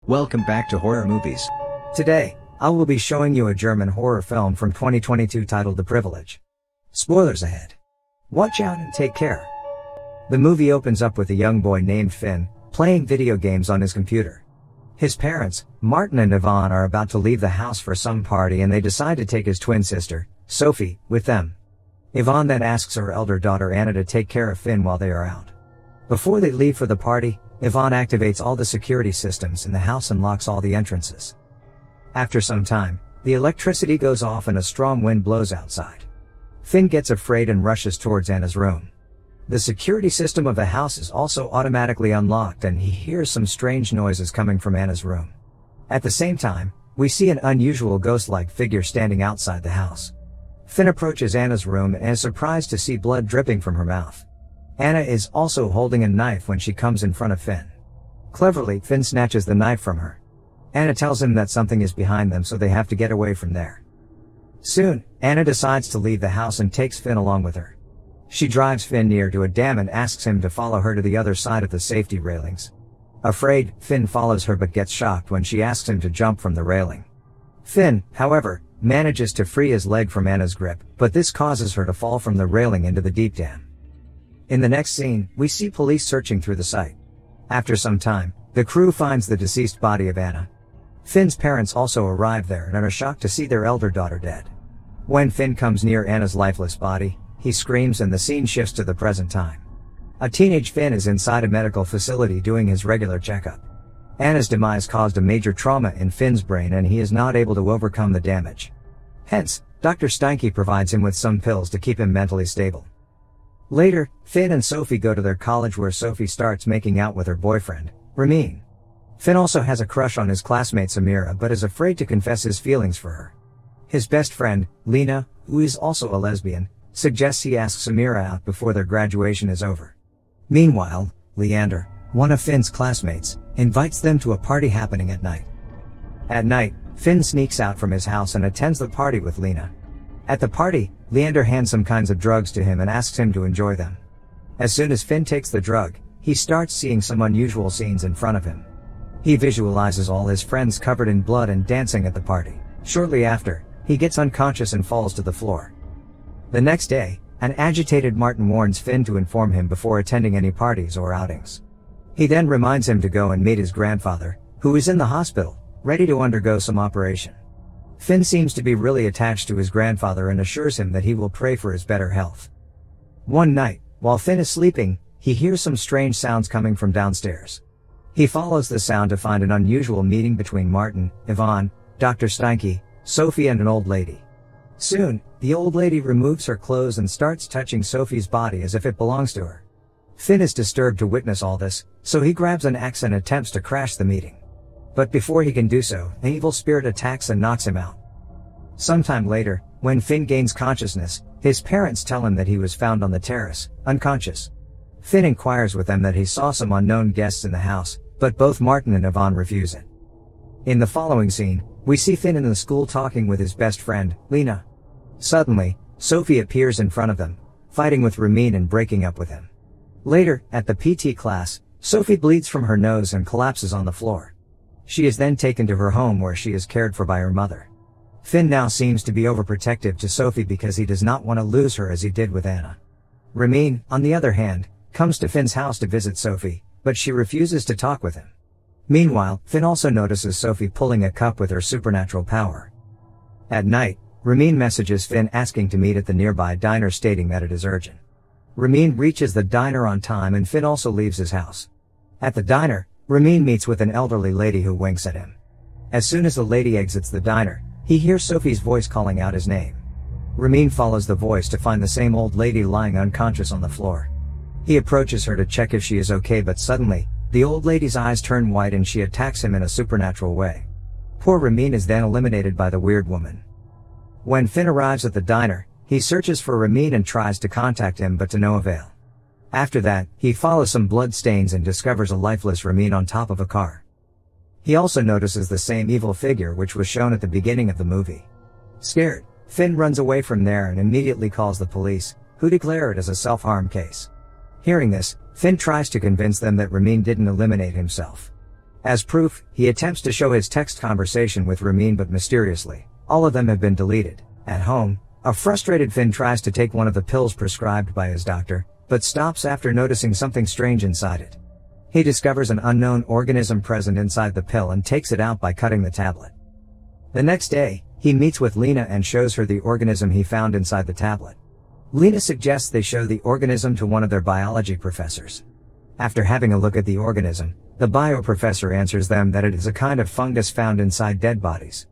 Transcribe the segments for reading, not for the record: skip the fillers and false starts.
Welcome back to Horror Movies. Today, I will be showing you a German horror film from 2022 titled The Privilege. Spoilers ahead. Watch out and take care. The movie opens up with a young boy named Finn, playing video games on his computer. His parents, Martin and Yvonne, are about to leave the house for some party and they decide to take his twin sister, Sophie, with them. Yvonne then asks her elder daughter Anna to take care of Finn while they are out. Before they leave for the party, Yvonne activates all the security systems in the house and locks all the entrances. After some time, the electricity goes off and a strong wind blows outside. Finn gets afraid and rushes towards Anna's room. The security system of the house is also automatically unlocked and he hears some strange noises coming from Anna's room. At the same time, we see an unusual ghost-like figure standing outside the house. Finn approaches Anna's room and is surprised to see blood dripping from her mouth. Anna is also holding a knife when she comes in front of Finn. Cleverly, Finn snatches the knife from her. Anna tells him that something is behind them, so they have to get away from there. Soon, Anna decides to leave the house and takes Finn along with her. She drives Finn near to a dam and asks him to follow her to the other side of the safety railings. Afraid, Finn follows her but gets shocked when she asks him to jump from the railing. Finn, however, manages to free his leg from Anna's grip, but this causes her to fall from the railing into the deep dam. In the next scene, we see police searching through the site. After some time, the crew finds the deceased body of Anna. Finn's parents also arrive there and are shocked to see their elder daughter dead. When Finn comes near Anna's lifeless body, he screams and the scene shifts to the present time. A teenage Finn is inside a medical facility doing his regular checkup. Anna's demise caused a major trauma in Finn's brain and he is not able to overcome the damage. Hence, Dr. Steinke provides him with some pills to keep him mentally stable. Later, Finn and Sophie go to their college where Sophie starts making out with her boyfriend, Ramin. Finn also has a crush on his classmate Samira but is afraid to confess his feelings for her. His best friend, Lena, who is also a lesbian, suggests he asks Samira out before their graduation is over. Meanwhile, Leander, one of Finn's classmates, invites them to a party happening at night. At night, Finn sneaks out from his house and attends the party with Lena. At the party, Leander hands some kinds of drugs to him and asks him to enjoy them. As soon as Finn takes the drug, he starts seeing some unusual scenes in front of him. He visualizes all his friends covered in blood and dancing at the party. Shortly after, he gets unconscious and falls to the floor. The next day, an agitated Martin warns Finn to inform him before attending any parties or outings. He then reminds him to go and meet his grandfather, who is in the hospital, ready to undergo some operation. Finn seems to be really attached to his grandfather and assures him that he will pray for his better health. One night, while Finn is sleeping, he hears some strange sounds coming from downstairs. He follows the sound to find an unusual meeting between Martin, Yvonne, Dr. Steinke, Sophie and an old lady. Soon, the old lady removes her clothes and starts touching Sophie's body as if it belongs to her. Finn is disturbed to witness all this, so he grabs an axe and attempts to crash the meeting. But before he can do so, an evil spirit attacks and knocks him out. Sometime later, when Finn gains consciousness, his parents tell him that he was found on the terrace, unconscious. Finn inquires with them that he saw some unknown guests in the house, but both Martin and Yvonne refuse it. In the following scene, we see Finn in the school talking with his best friend, Lena. Suddenly, Sophie appears in front of them, fighting with Ramin and breaking up with him. Later, at the PT class, Sophie bleeds from her nose and collapses on the floor. She is then taken to her home where she is cared for by her mother. Finn now seems to be overprotective to Sophie because he does not want to lose her as he did with Anna. Ramin, on the other hand, comes to Finn's house to visit Sophie, but she refuses to talk with him. Meanwhile, Finn also notices Sophie pulling a cup with her supernatural power. At night, Ramin messages Finn asking to meet at the nearby diner stating that it is urgent. Ramin reaches the diner on time and Finn also leaves his house. At the diner, Ramin meets with an elderly lady who winks at him. As soon as the lady exits the diner, he hears Sophie's voice calling out his name. Ramin follows the voice to find the same old lady lying unconscious on the floor. He approaches her to check if she is okay, but suddenly, the old lady's eyes turn white and she attacks him in a supernatural way. Poor Ramin is then eliminated by the weird woman. When Finn arrives at the diner, he searches for Ramin and tries to contact him but to no avail. After that, he follows some blood stains and discovers a lifeless Ramin on top of a car. He also notices the same evil figure which was shown at the beginning of the movie. Scared, Finn runs away from there and immediately calls the police, who declare it as a self-harm case. Hearing this, Finn tries to convince them that Ramin didn't eliminate himself. As proof, he attempts to show his text conversation with Ramin, but mysteriously, all of them have been deleted. At home, a frustrated Finn tries to take one of the pills prescribed by his doctor, but stops after noticing something strange inside it. He discovers an unknown organism present inside the pill and takes it out by cutting the tablet. The next day, he meets with Lena and shows her the organism he found inside the tablet. Lena suggests they show the organism to one of their biology professors. After having a look at the organism, the bio professor answers them that it is a kind of fungus found inside dead bodies.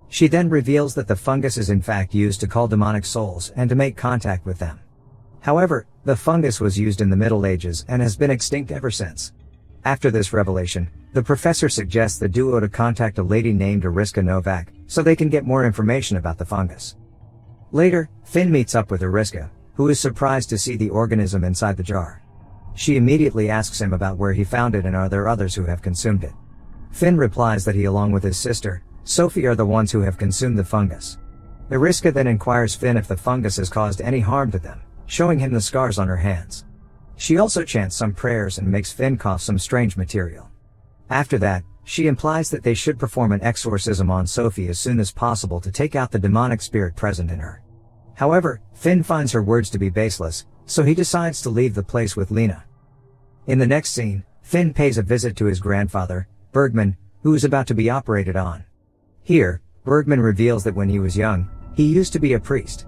She then reveals that the fungus is in fact used to call demonic souls and to make contact with them. However, the fungus was used in the Middle Ages and has been extinct ever since. After this revelation, the professor suggests the duo to contact a lady named Ariska Novak, so they can get more information about the fungus. Later, Finn meets up with Ariska, who is surprised to see the organism inside the jar. She immediately asks him about where he found it and are there others who have consumed it. Finn replies that he along with his sister, Sophie, are the ones who have consumed the fungus. Ariska then inquires Finn if the fungus has caused any harm to them, showing him the scars on her hands. She also chants some prayers and makes Finn cough some strange material. After that, she implies that they should perform an exorcism on Sophie as soon as possible to take out the demonic spirit present in her. However, Finn finds her words to be baseless, so he decides to leave the place with Lena. In the next scene, Finn pays a visit to his grandfather, Bergman, who is about to be operated on. Here, Bergman reveals that when he was young, he used to be a priest.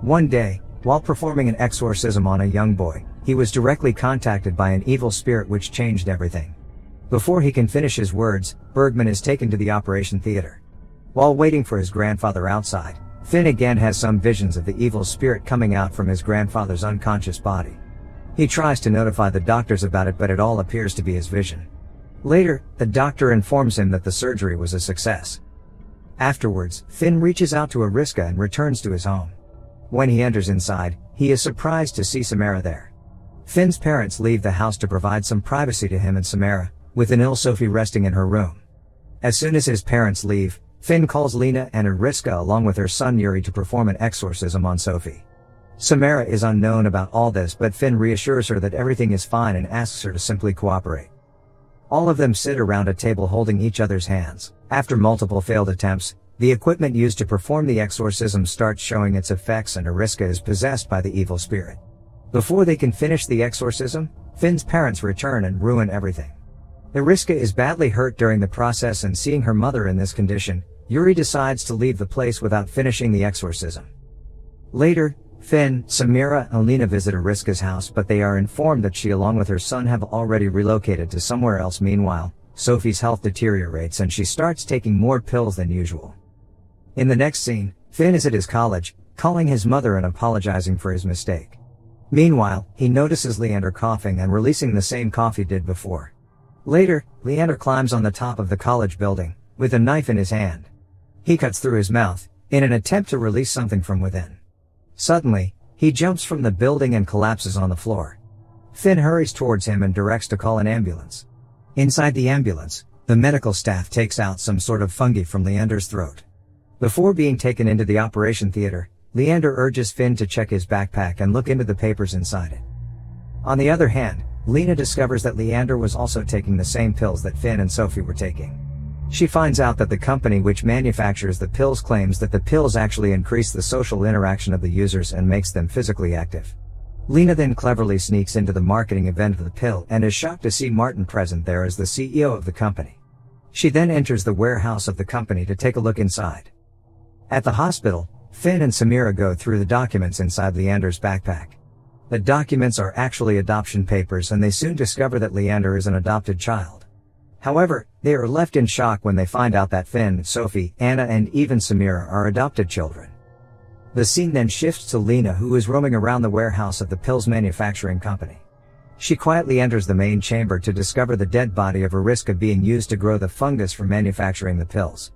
One day, while performing an exorcism on a young boy, he was directly contacted by an evil spirit which changed everything. Before he can finish his words, Bergman is taken to the operation theater. While waiting for his grandfather outside, Finn again has some visions of the evil spirit coming out from his grandfather's unconscious body. He tries to notify the doctors about it, but it all appears to be his vision. Later, the doctor informs him that the surgery was a success. Afterwards, Finn reaches out to Ariska and returns to his home. When he enters inside, he is surprised to see Samara there. Finn's parents leave the house to provide some privacy to him and Samara, with an ill Sophie resting in her room. As soon as his parents leave, Finn calls Lena and Ariska along with her son Yuri to perform an exorcism on Sophie. Samara is unknown about all this, but Finn reassures her that everything is fine and asks her to simply cooperate. All of them sit around a table holding each other's hands. After multiple failed attempts, the equipment used to perform the exorcism starts showing its effects and Ariska is possessed by the evil spirit. Before they can finish the exorcism, Finn's parents return and ruin everything. Ariska is badly hurt during the process, and seeing her mother in this condition, Yuri decides to leave the place without finishing the exorcism. Later, Finn, Samira and Lena visit Ariska's house, but they are informed that she along with her son have already relocated to somewhere else. Meanwhile, Sophie's health deteriorates and she starts taking more pills than usual. In the next scene, Finn is at his college, calling his mother and apologizing for his mistake. Meanwhile, he notices Leander coughing and releasing the same cough he did before. Later, Leander climbs on the top of the college building, with a knife in his hand. He cuts through his mouth, in an attempt to release something from within. Suddenly, he jumps from the building and collapses on the floor. Finn hurries towards him and directs to call an ambulance. Inside the ambulance, the medical staff takes out some sort of fungi from Leander's throat. Before being taken into the operation theater, Leander urges Finn to check his backpack and look into the papers inside it. On the other hand, Lena discovers that Leander was also taking the same pills that Finn and Sophie were taking. She finds out that the company which manufactures the pills claims that the pills actually increase the social interaction of the users and makes them physically active. Lena then cleverly sneaks into the marketing event of the pill and is shocked to see Martin present there as the CEO of the company. She then enters the warehouse of the company to take a look inside. At the hospital, Finn and Samira go through the documents inside Leander's backpack. The documents are actually adoption papers, and they soon discover that Leander is an adopted child. However, they are left in shock when they find out that Finn, Sophie, Anna and even Samira are adopted children. The scene then shifts to Lena, who is roaming around the warehouse of the pills manufacturing company. She quietly enters the main chamber to discover the dead body of Ariska being used to grow the fungus for manufacturing the pills.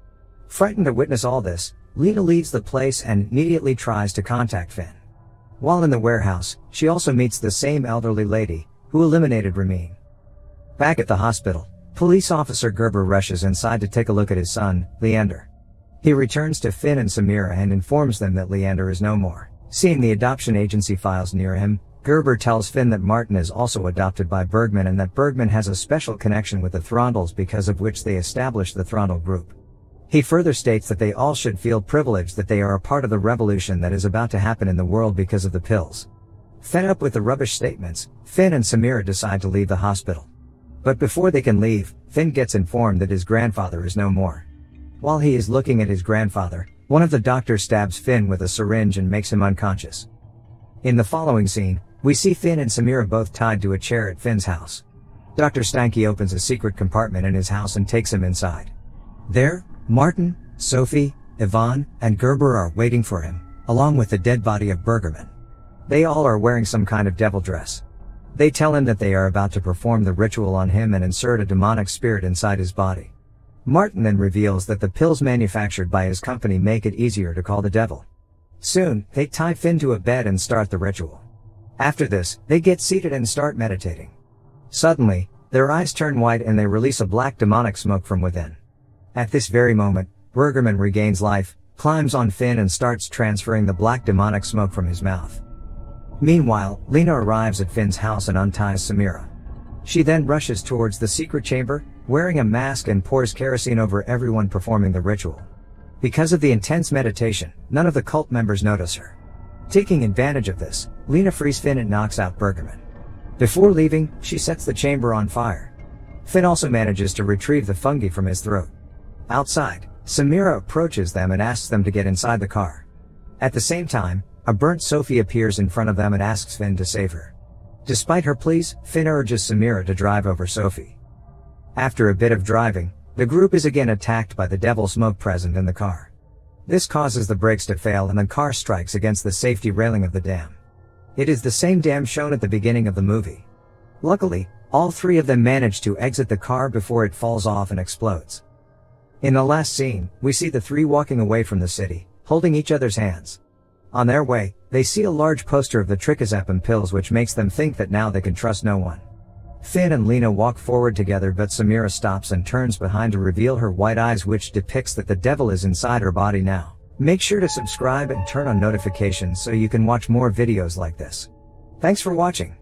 Frightened to witness all this, Lena leaves the place and immediately tries to contact Finn. While in the warehouse, she also meets the same elderly lady, who eliminated Ramin. Back at the hospital, police officer Gerber rushes inside to take a look at his son, Leander. He returns to Finn and Samira and informs them that Leander is no more. Seeing the adoption agency files near him, Gerber tells Finn that Martin is also adopted by Bergman and that Bergman has a special connection with the Throndels, because of which they established the Throndel group. He further states that they all should feel privileged that they are a part of the revolution that is about to happen in the world because of the pills. Fed up with the rubbish statements, Finn and Samira decide to leave the hospital. But before they can leave, Finn gets informed that his grandfather is no more. While he is looking at his grandfather, one of the doctors stabs Finn with a syringe and makes him unconscious. In the following scene, we see Finn and Samira both tied to a chair at Finn's house. Dr. Stanky opens a secret compartment in his house and takes him inside. There, Martin, Sophie, Yvonne, and Gerber are waiting for him, along with the dead body of Bergman. They all are wearing some kind of devil dress. They tell him that they are about to perform the ritual on him and insert a demonic spirit inside his body. Martin then reveals that the pills manufactured by his company make it easier to call the devil. Soon, they tie Finn to a bed and start the ritual. After this, they get seated and start meditating. Suddenly, their eyes turn white and they release a black demonic smoke from within. At this very moment, Bergman regains life, climbs on Finn and starts transferring the black demonic smoke from his mouth. Meanwhile, Lena arrives at Finn's house and unties Samira. She then rushes towards the secret chamber, wearing a mask, and pours kerosene over everyone performing the ritual. Because of the intense meditation, none of the cult members notice her. Taking advantage of this, Lena frees Finn and knocks out Bergman. Before leaving, she sets the chamber on fire. Finn also manages to retrieve the fungi from his throat. Outside, Samira approaches them and asks them to get inside the car. At the same time, a burnt Sophie appears in front of them and asks Finn to save her. Despite her pleas, Finn urges Samira to drive over Sophie. After a bit of driving, the group is again attacked by the devil smoke present in the car. This causes the brakes to fail and the car strikes against the safety railing of the dam. It is the same dam shown at the beginning of the movie. Luckily, all three of them manage to exit the car before it falls off and explodes. In the last scene, we see the three walking away from the city, holding each other's hands. On their way, they see a large poster of the trichozepam pills, which makes them think that now they can trust no one. Finn and Lena walk forward together, but Samira stops and turns behind to reveal her white eyes, which depicts that the devil is inside her body now. Make sure to subscribe and turn on notifications so you can watch more videos like this. Thanks for watching.